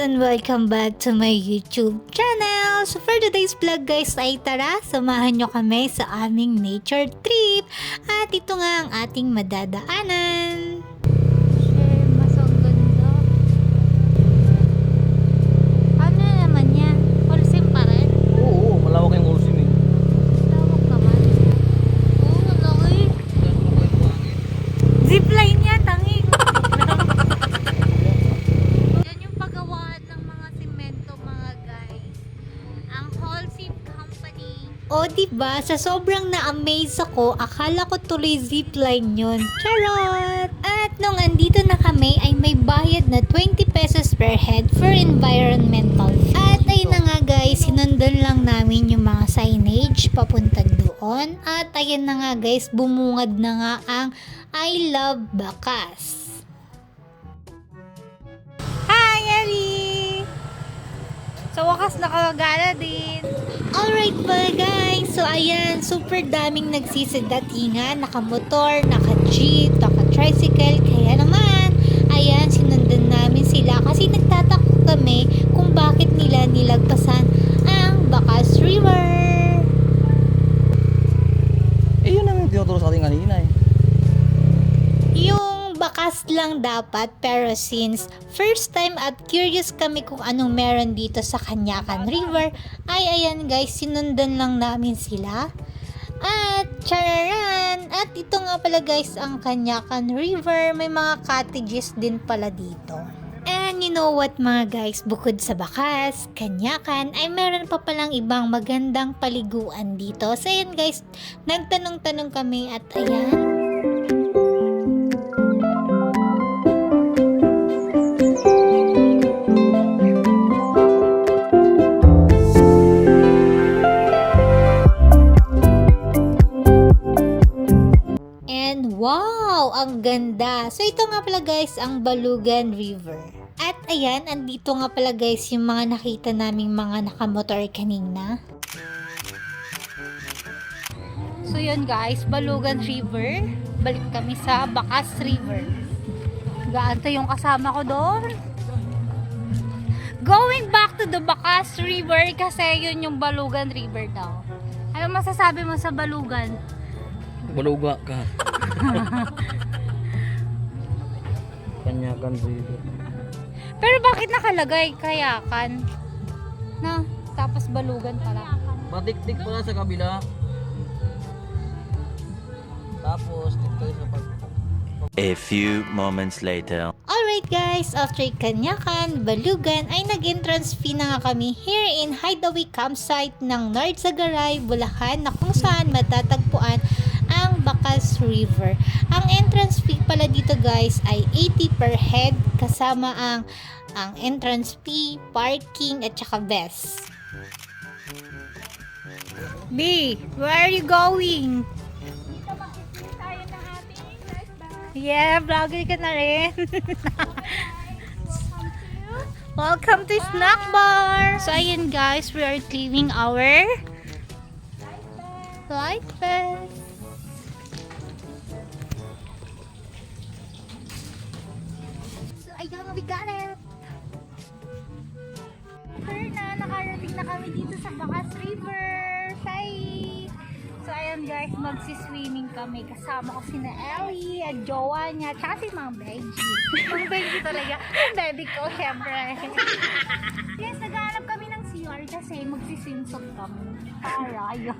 and welcome back to my YouTube channel. So for today's vlog guys ay tara, samahan nyo kami sa aming nature trip. At ito nga ang ating madadaanan. Mas ang ganda. Ano naman yan? Holcim pa rin? Oo, malawak yung Holcim eh. Lawak naman. Oo, malaki. Zipline yan, tangi. O diba, sa sobrang na-amaze ako, akala ko tuloy zipline yun. Charot! At nung andito na kami ay may bayad na 20 pesos per head for environmental fee. At ayun na nga guys, sinundan lang namin yung mga signage papuntang doon. At ayun na nga guys, bumungad na nga ang I Love Bacas. Hi Ellie! Sa wakas nakagala din. Alright ba guys, so ayan, super daming nagsisidatingan, nakamotor, naka-jeep, naka-tricycle, kaya naman, ayan, sinundan namin sila kasi nagtatakot kami kung bakit nila nilagpasan ang Bacas River. Eh yun naman yung tinuturo sa ating kanina eh. Yung Bacas lang dapat, pero since first time at curious kami kung anong meron dito sa Canyacan River, ay ayan guys, sinundan lang namin sila. At chararan! At ito nga pala guys ang Canyacan River, may mga cottages din pala dito. And you know what mga guys, bukod sa Bacas, Canyacan, ay meron pa palang ibang magandang paliguan dito. So ayan guys, nagtanong-tanong kami at ayan. Wow! Ang ganda! So ito nga pala guys ang Balugan River. At ayan, andito nga pala guys yung mga nakita naming mga nakamotor kanina. So yun guys, Balugan River. Balik kami sa Bacas River. Gaanto yung kasama ko doon. Going back to the Bacas River kasi yun yung Balugan River daw. Ano masasabi mo sa Balugan? Baluga ka. Canyacan River. Pero bakit nakalagay Kayakan? Na, tapos Balugan pala. Patik-tik pala sa kabila. Tapos dito sa pag... A few moments later. Alright guys, after Canyacan, Balugan ay nag-entrance fee na nga kami here in Hideaway Campsite ng Nardsagaray, Bulacan na kung saan matatagpuan ang Bacas River. Ang entrance fee pala dito guys ay 80 per head kasama ang entrance fee, parking at saka bus. B, where are you going? Yeah, vlogger ka na rin. Welcome to Snack Bar. So ayun guys, we are leaving our Light Fest. So ayun, we got it. Sure na, nakarating na kami dito sa Bacas River. Hi! So ayan guys, magsiswimming kami. Kasama ko sina Ellie at jowa niya, tsaka si Mang Benji. Mang Benji talaga. Ang baby ko, syempre. Yes, naghahanap kami ng CR kasi magsiswimsuit kami. Para, yun.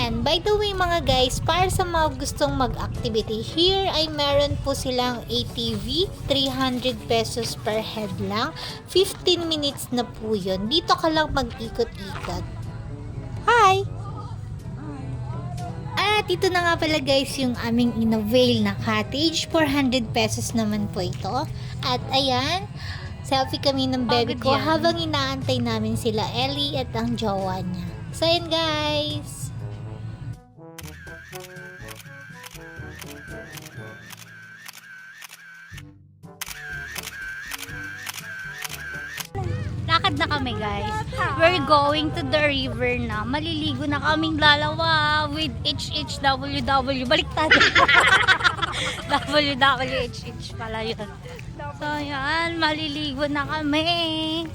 And by the way mga guys, para sa mga gustong mag-activity here, ay meron po silang ATV, 300 pesos per head lang. 15 minutes na po yun. Dito ka lang mag-ikot-ikot. Hi! At ito na nga pala guys yung aming in-avail na cottage. 400 pesos naman po ito. At ayan, selfie kami ng baby ko habang inaantay namin sila Ellie at ang jowa niya. So ayan guys! Lakad na kami guys. We're going to the river na. Maliligo na kaming dalawa with HHWW. Baliktad. WWHH pala yun. So So, yan. Maliligo na kami.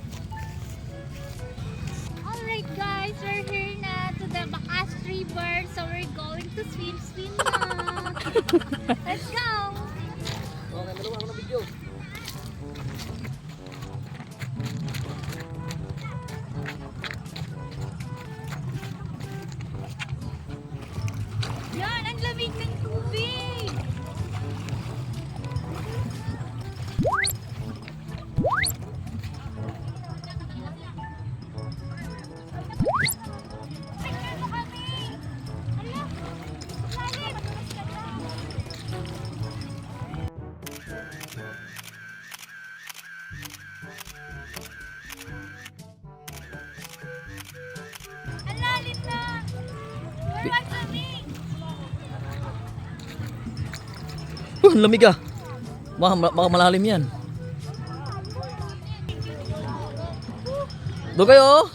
Alright guys, we're here na to the Bakas River. So, we're going to swim na. Let's go! Okay, malawa ako na video. Yan, ang lamig ng tubig! Tingnan mo kami! Hala! Lalim! Ang lalim na! We're on swimming! Ang lamig ah. Baka malalim yan. Doon kayo oh.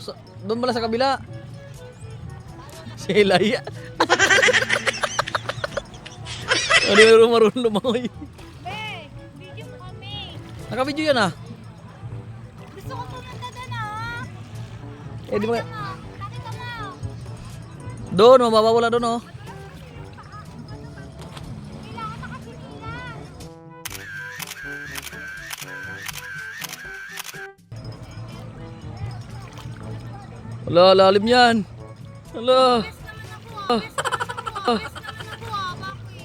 Doon pala sa kabila. Si Elay. Ano yung marunong lumangoy? Be, video mo kami. Naka-video yan ah. Gusto ko pumunta doon ah. Eh di ba? Nakita mo. Doon, mababawala doon oh. Kailangan nakasinilan. Wala, lalim yan. Wala. Best naman ako ah. Best naman ako ah. Best naman ako ah. Bakit?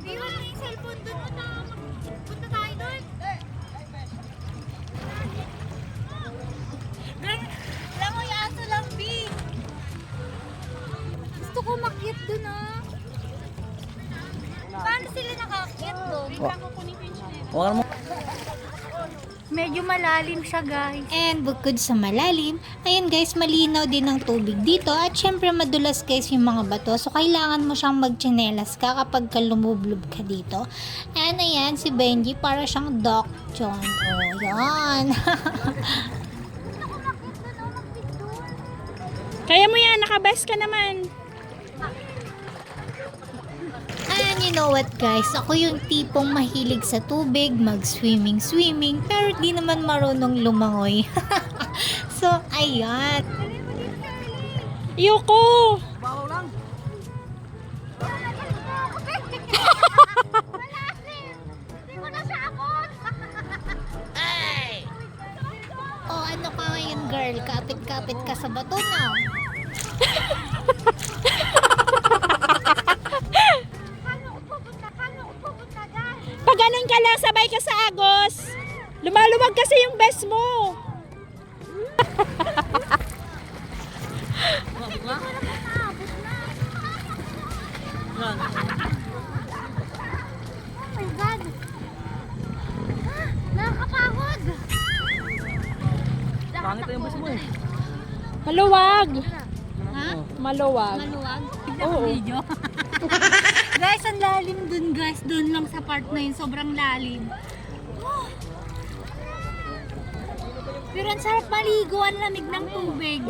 Iwan mo yung cellphone doon. Punta tayo doon. Alam mo yung aso lang, B. Gusto ko makyat doon ah. Paano sila nakakyat doon? Wala mo. Medyo malalim siya guys. And bukod sa malalim, ayun guys, malinaw din ang tubig dito at syempre madulas guys yung mga bato. So kailangan mo siyang magtsinelas ka kapag ka lumublob ka dito. And ayan, si Benji para siyang Doc John. Oh, yan. Kaya mo yan, nakabas ka naman. And you know what guys, ako yung tipong mahilig sa tubig, mag-swimming, pero di naman marunong lumangoy. So, ayan. Iyoko! Bawaw lang. Oh, ano ka ngayon girl? Kapit-kapit ka sa bato na. Pag ganun ka lang, sabay ka sa agos. Lumaluwag kasi yung best mo. Oh my God! Ah, nakakapagod! Pangit na yung bus mo eh. Maluwag. Ha? Maluwag. Maluwag? Oo. Video. Guys, ang lalim dun guys. Dun lang sa part na yun. Sobrang lalim. Oh. Pero ang sarap maligo. Ang lamig ng tubig.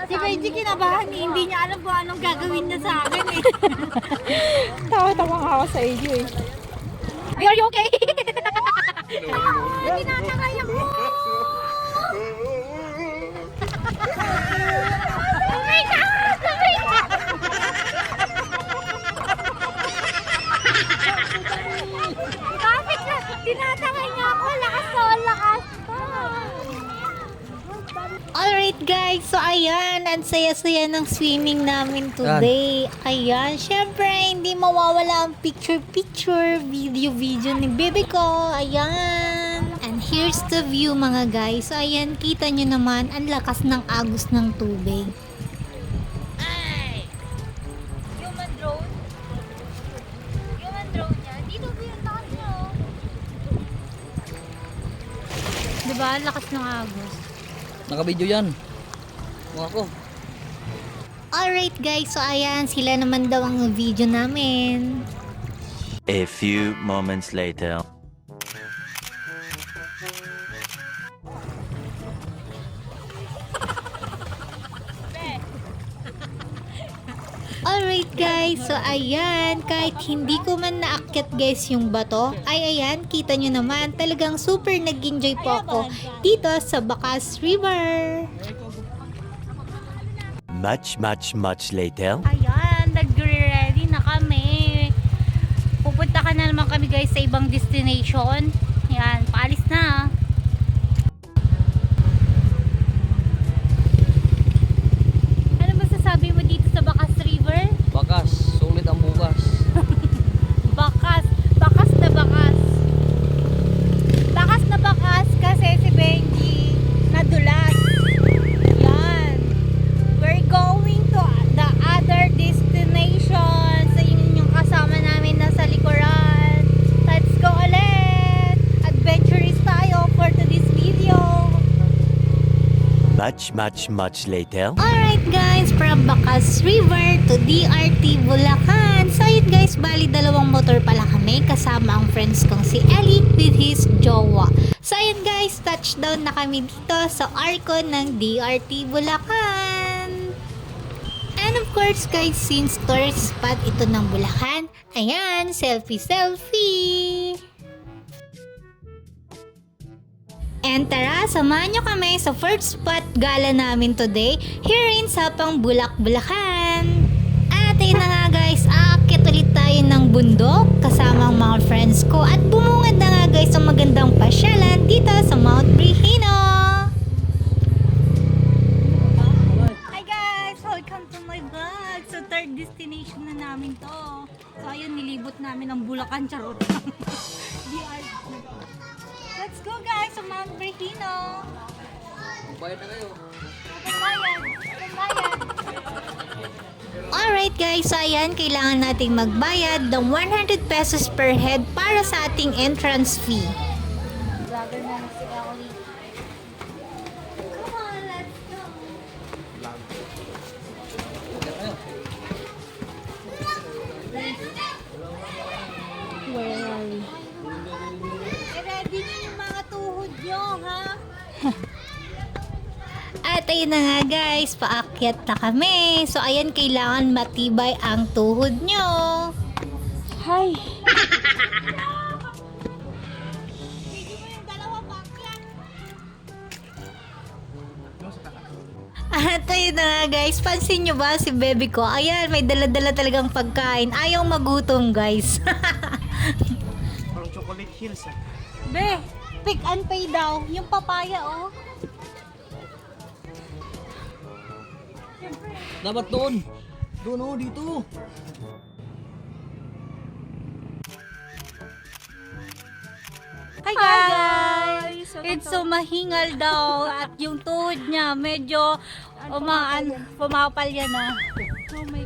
Si Benji kinabahan eh. Hindi niya alam kung anong gagawin niya sa akin eh. Tawa-tawa nga ako sa iyo eh. Are you okay? Tinatangay ako! Oh my God! Oh my God! Bakit na? Tinatangay niya ako. Lakas to, lakas. Alright guys, so ayan, ang saya-saya ng swimming namin today. Ayan, syempre hindi mawawala ang picture-picture, video-video ni bebe ko. Ayan. And here's the view mga guys. So ayan, kita nyo naman ang lakas ng agos ng tubig. Ay! Human drone? Human drone yan? Dito ba yung lakas nyo? Diba? Ang lakas ng agos. Naka-video yan. Mga ko. Alright guys, so ayan, sila naman daw ang video namin. A few moments later. Alright Alright guys, so ayan, kahit hindi ko man naakyat guys yung bato, ay ayan, kita nyo naman, talagang super nag-enjoy po ako dito sa Bacas River. Much later. Ayan, nag-ready na kami. Pupunta ka na naman kami guys sa ibang destination. Ayan, paalis na. Ano masasabi mo dito sa Bacas River? Bakas, sulit ang bukas. Bakas na bakas. Bakas na bakas kasi si Benji nadulas. Yan. We're going to the other destination. So yun yung kasama namin nasa likuran. Let's go ulit. Adventurous tayo for today's video. Much later. Alright guys, from Bacas River to DRT Bulacan. So yun guys, bali dalawang motor pala kami kasama ang friends kong si Ellie with his jowa. So ayun guys, touchdown na kami dito sa Arco ng DRT Bulacan. And of course guys, since tourist spot ito ng Bulacan, ayan, selfie! And tara, samahan nyo kami sa first spot gala namin today here in Sapang Bulak, Bulacan. At ayun na nga guys, aakyat ulit tayo ng bundok kasama ang mga friends ko at bumungad na nga guys ang magandang pasyalan dito sa Mount Brihino. Hi guys! Welcome to my vlog! So third destination na namin to. So ayun, nilibot namin ang Bulacan, charot. Let's go guys sa Mount Brihino! Bayad na kayo. Bayad! Alright guys, so ayan, kailangan nating magbayad ng 100 pesos per head para sa ating entrance fee. Vlogger na si Ellie. Come on, let's go! Where are we? I-ready nyo yung mga tuhod nyo, ha? At ayun na nga guys, paakyat na kami. So ayan, kailangan matibay ang tuhod nyo. Hi. At ayun na nga guys, pansin nyo ba si baby ko? Ayan, may dala-dala talagang pagkain. Ayaw magutom guys. Parang chocolate hills ah. Be, pick and pay daw. Yung papaya, oh. Dapat doon. Doon oh, dito. Hi guys! It's so mahingal daw at yung tuhod niya medyo pumapal yan na.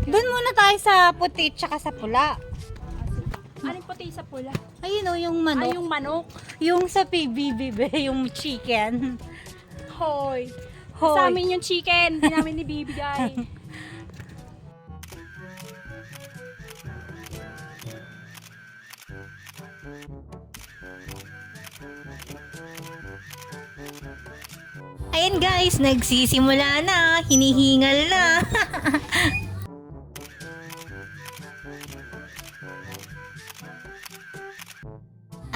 Doon muna tayo sa puti tsaka sa pula. Anong puti sa pula? Ayun o, yung manok. Ay, yung manok. Yung sa PBB, yung chicken. Hoy. Hoy. Sa amin yung chicken. Hindi namin ibibigay. Ayan guys, nagsisimula na. Hinihingal na.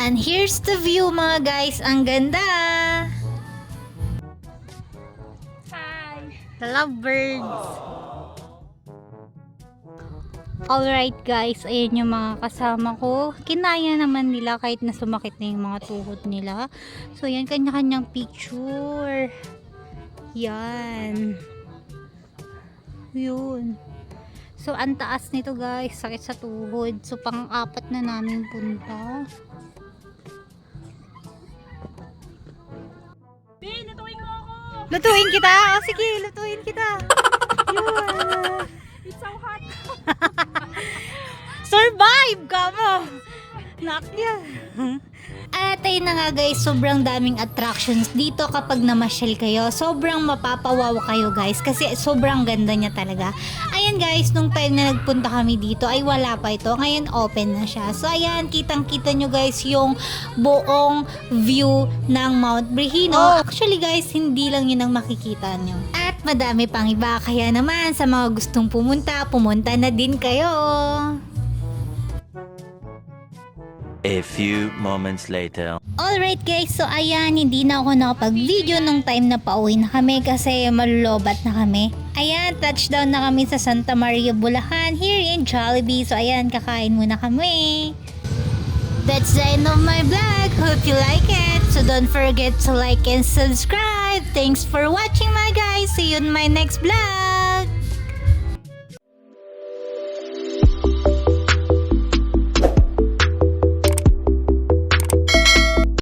And here's the view mga guys. Ang ganda. Hi. The lovebirds. Alright guys, ayan yung mga kasama ko. Kinaya naman nila kahit na sumakit na yung mga tuhod nila. So yan, kanya-kanyang picture. Yan. Yun. So ang taas nito guys, sakit sa tuhod. So pang-apat na namin punta. Ben, natuloy mo ako. Lutuin kita? O sige, lutuin kita. Yun. It's so hot. Survive ka mo! Nakya! At ayun na nga guys, sobrang daming attractions dito kapag namasyal kayo. Sobrang mapapawaw kayo guys kasi sobrang ganda niya talaga. Ayan guys, nung time na nagpunta kami dito ay wala pa ito. Ngayon open na siya. So ayan, kitang-kita nyo guys yung buong view ng Mount Brihino. Actually guys, hindi lang yun ang makikita nyo. At Madami pang iba, kaya naman sa mga gustong pumunta na din kayo. A few moments later. Alright guys, so ayan, hindi na ako nakapag-video nung time na pauwi na kami kasi malulobat na kami. Ayan, touchdown na kami sa Santa Maria, Bulacan here in Jollibee. So ayan, kakain muna kami. That's the end of my vlog. Hope you like it. So don't forget to like and subscribe. Thanks for watching my guys. See you in my next vlog.